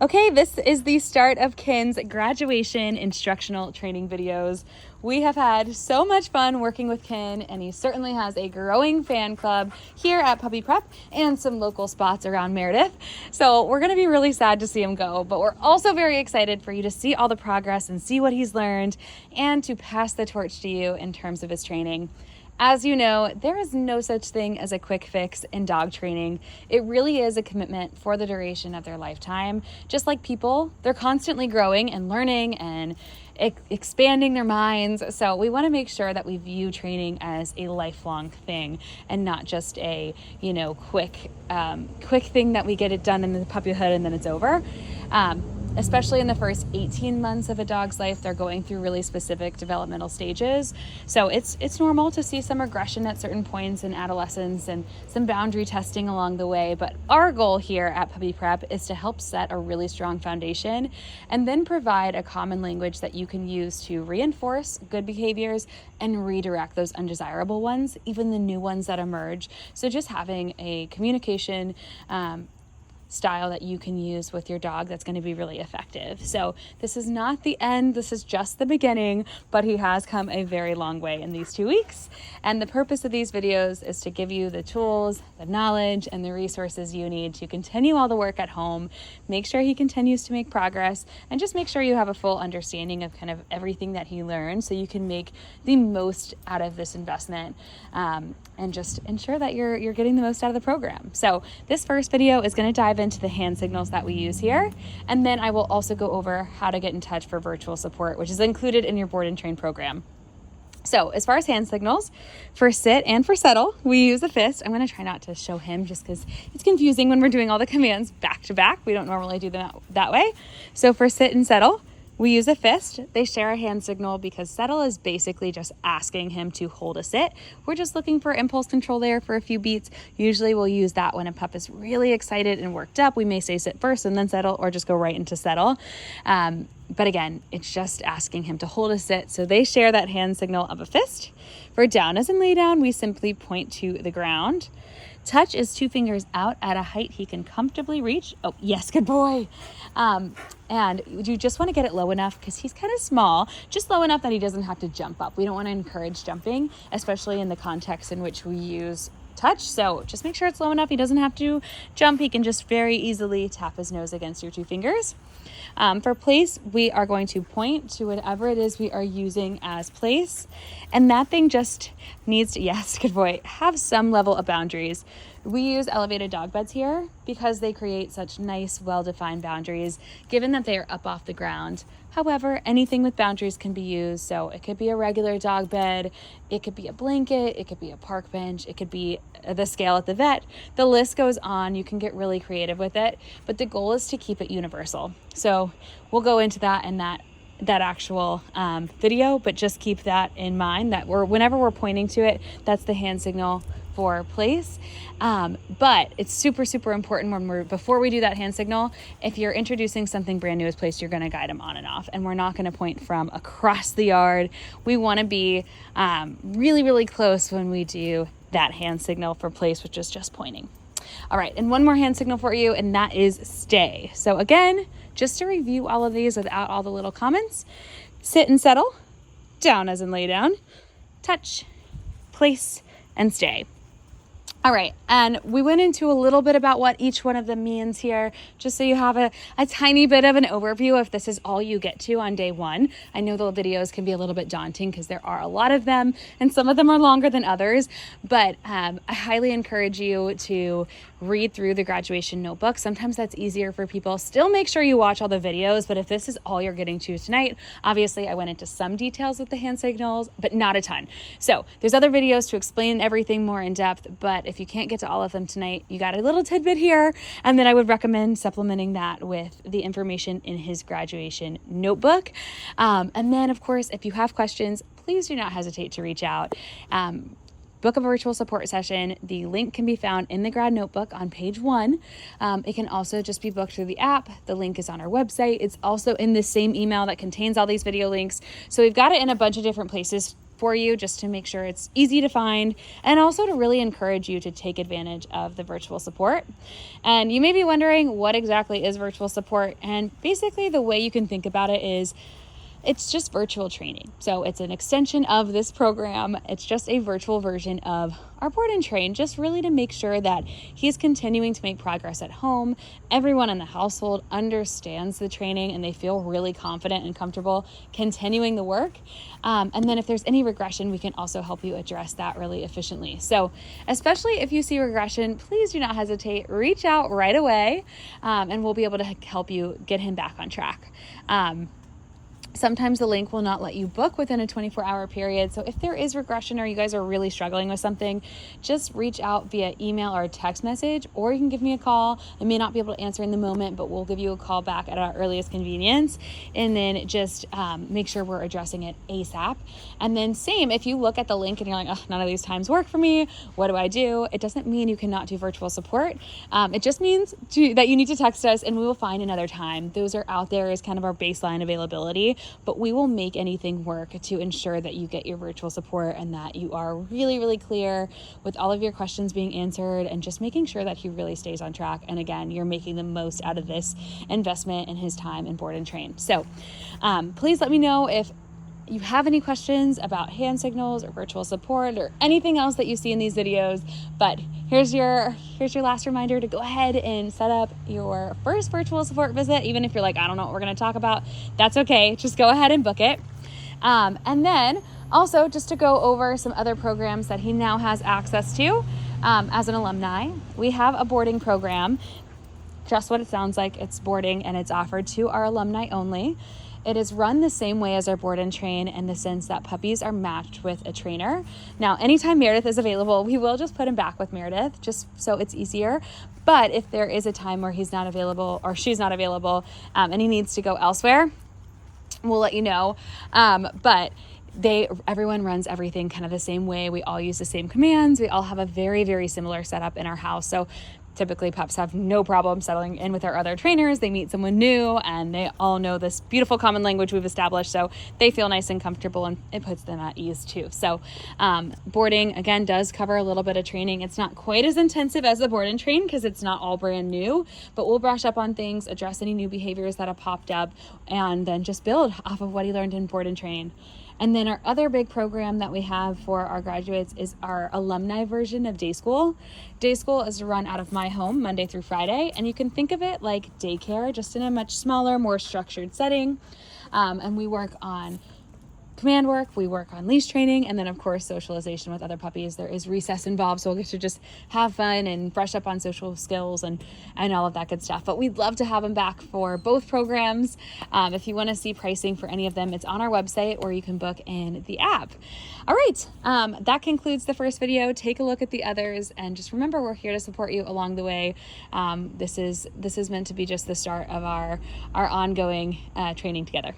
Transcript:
Okay, this is the start of Kin's graduation instructional training videos. We have had so much fun working with Kin, and he certainly has a growing fan club here at Puppy Prep and some local spots around Meredith. So we're going to be really sad to see him go, but we're also very excited for you to see all the progress and see what he's learned and to pass the torch to you in terms of his training. As you know, there is no such thing as a quick fix in dog training. It really is a commitment for the duration of their lifetime. Just like people, they're constantly growing and learning and expanding their minds. So we want to make sure that we view training as a lifelong thing and not just a, quick thing that we get it done in the puppyhood and then it's over. Especially in the first 18 months of a dog's life, they're going through really specific developmental stages. So it's normal to see some regression at certain points in adolescence and some boundary testing along the way. But our goal here at Puppy Prep is to help set a really strong foundation and then provide a common language that you can use to reinforce good behaviors and redirect those undesirable ones, even the new ones that emerge. So just having a communication style that you can use with your dog that's going to be really effective. So this is not the end, this is just the beginning, but he has come a very long way in these 2 weeks. And the purpose of these videos is to give you the tools, the knowledge, and the resources you need to continue all the work at home, make sure he continues to make progress, and just make sure you have a full understanding of kind of everything that he learned so you can make the most out of this investment and just ensure that you're getting the most out of the program. So this first video is going to dive into the hand signals that we use here, and then I will also go over how to get in touch for virtual support, which is included in your board and train program. So as far as hand signals, for sit and for settle, we use a fist. I'm going to try not to show him just because it's confusing when we're doing all the commands back to back. We don't normally do them that way. So for sit and settle, we use a fist. They share a hand signal because settle is basically just asking him to hold a sit. We're just looking for impulse control there for a few beats. Usually we'll use that when a pup is really excited and worked up. We may say sit first and then settle, or just go right into settle. But again, it's just asking him to hold a sit. So they share that hand signal of a fist. For down as in lay down, we simply point to the ground. Touch is 2 fingers out at a height he can comfortably reach. Oh, yes, good boy. And you just want to get it low enough because he's kind of small, just low enough that he doesn't have to jump up. We don't want to encourage jumping, especially in the context in which we use touch. So just make sure it's low enough. He doesn't have to jump. He can just very easily tap his nose against your 2 fingers. For place, we are going to point to whatever it is we are using as place. And that thing just needs to, yes, good boy, have some level of boundaries. We use elevated dog beds here because they create such nice, well-defined boundaries, given that they are up off the ground. However, anything with boundaries can be used. So it could be a regular dog bed, it could be a blanket, it could be a park bench, it could be the scale at the vet. The list goes on. You can get really creative with it, but the goal is to keep it universal. So we'll go into that in that actual video, but just keep that in mind that whenever we're pointing to it, that's the hand signal for place. But it's super, super important before we do that hand signal, if you're introducing something brand new as place, you're going to guide them on and off, and we're not going to point from across the yard. We want to be really, really close when we do that hand signal for place, which is just pointing. All right, and one more hand signal for you, and that is stay. So again, just to review all of these without all the little comments: sit and settle, down as in lay down, touch, place, and stay. All right, and we went into a little bit about what each one of them means here, just so you have a tiny bit of an overview if this is all you get to on day one. I know the videos can be a little bit daunting because there are a lot of them, and some of them are longer than others, but I highly encourage you to read through the graduation notebook. Sometimes that's easier for people. Still make sure you watch all the videos, but if this is all you're getting to tonight, obviously I went into some details with the hand signals, but not a ton. So there's other videos to explain everything more in depth, but if you can't get to all of them tonight, you got a little tidbit here, and then I would recommend supplementing that with the information in his graduation notebook. And then, of course, if you have questions, please do not hesitate to reach out. Book a virtual support session. The link can be found in the grad notebook on page 1. It can also just be booked through the app. The link is on our website. It's also in the same email that contains all these video links. So we've got it in a bunch of different places for you, just to make sure it's easy to find, and also to really encourage you to take advantage of the virtual support. And you may be wondering, what exactly is virtual support? And basically the way you can think about it is, it's just virtual training. So it's an extension of this program. It's just a virtual version of our Board and Train, just really to make sure that he's continuing to make progress at home. Everyone in the household understands the training and they feel really confident and comfortable continuing the work. And then if there's any regression, we can also help you address that really efficiently. So especially if you see regression, please do not hesitate. Reach out right away, and we'll be able to help you get him back on track. Sometimes the link will not let you book within a 24-hour period. So if there is regression or you guys are really struggling with something, just reach out via email or text message, or you can give me a call. I may not be able to answer in the moment, but we'll give you a call back at our earliest convenience, and then just make sure we're addressing it ASAP. And then same, if you look at the link and you're like, oh, none of these times work for me, what do I do? It doesn't mean you cannot do virtual support. It just means that you need to text us and we will find another time. Those are out there as kind of our baseline availability. But we will make anything work to ensure that you get your virtual support and that you are really, really clear with all of your questions being answered, and just making sure that he really stays on track. And again, you're making the most out of this investment in his time in Board and Train. So please let me know if you have any questions about hand signals or virtual support or anything else that you see in these videos. But here's your last reminder to go ahead and set up your first virtual support visit. Even if you're like, I don't know what we're going to talk about, that's okay. Just go ahead and book it. And then also, just to go over some other programs that he now has access to as an alumni, we have a boarding program. Just what it sounds like, it's boarding, and it's offered to our alumni only. It is run the same way as our Board and Train, in the sense that puppies are matched with a trainer. Now, anytime Meredith is available, we will just put him back with Meredith, just so it's easier. But if there is a time where he's not available or she's not available, and he needs to go elsewhere, we'll let you know. But everyone runs everything kind of the same way. We all use the same commands. We all have a very, very similar setup in our house. So typically pups have no problem settling in with our other trainers. They meet someone new and they all know this beautiful common language we've established, so they feel nice and comfortable, and it puts them at ease too. So boarding, again, does cover a little bit of training. It's not quite as intensive as the Board and Train because it's not all brand new, but we'll brush up on things, address any new behaviors that have popped up, and then just build off of what he learned in Board and Train. And then our other big program that we have for our graduates is our alumni version of Day School. Day School is run out of my home Monday through Friday, and you can think of it like daycare, just in a much smaller, more structured setting. And we work on command work, we work on leash training, and then of course socialization with other puppies. There is recess involved, so we'll get to just have fun and brush up on social skills and all of that good stuff. But we'd love to have them back for both programs. If you want to see pricing for any of them, it's on our website, or you can book in the app. All right, that concludes the first video. Take a look at the others, and just remember, we're here to support you along the way. This is meant to be just the start of our ongoing training together.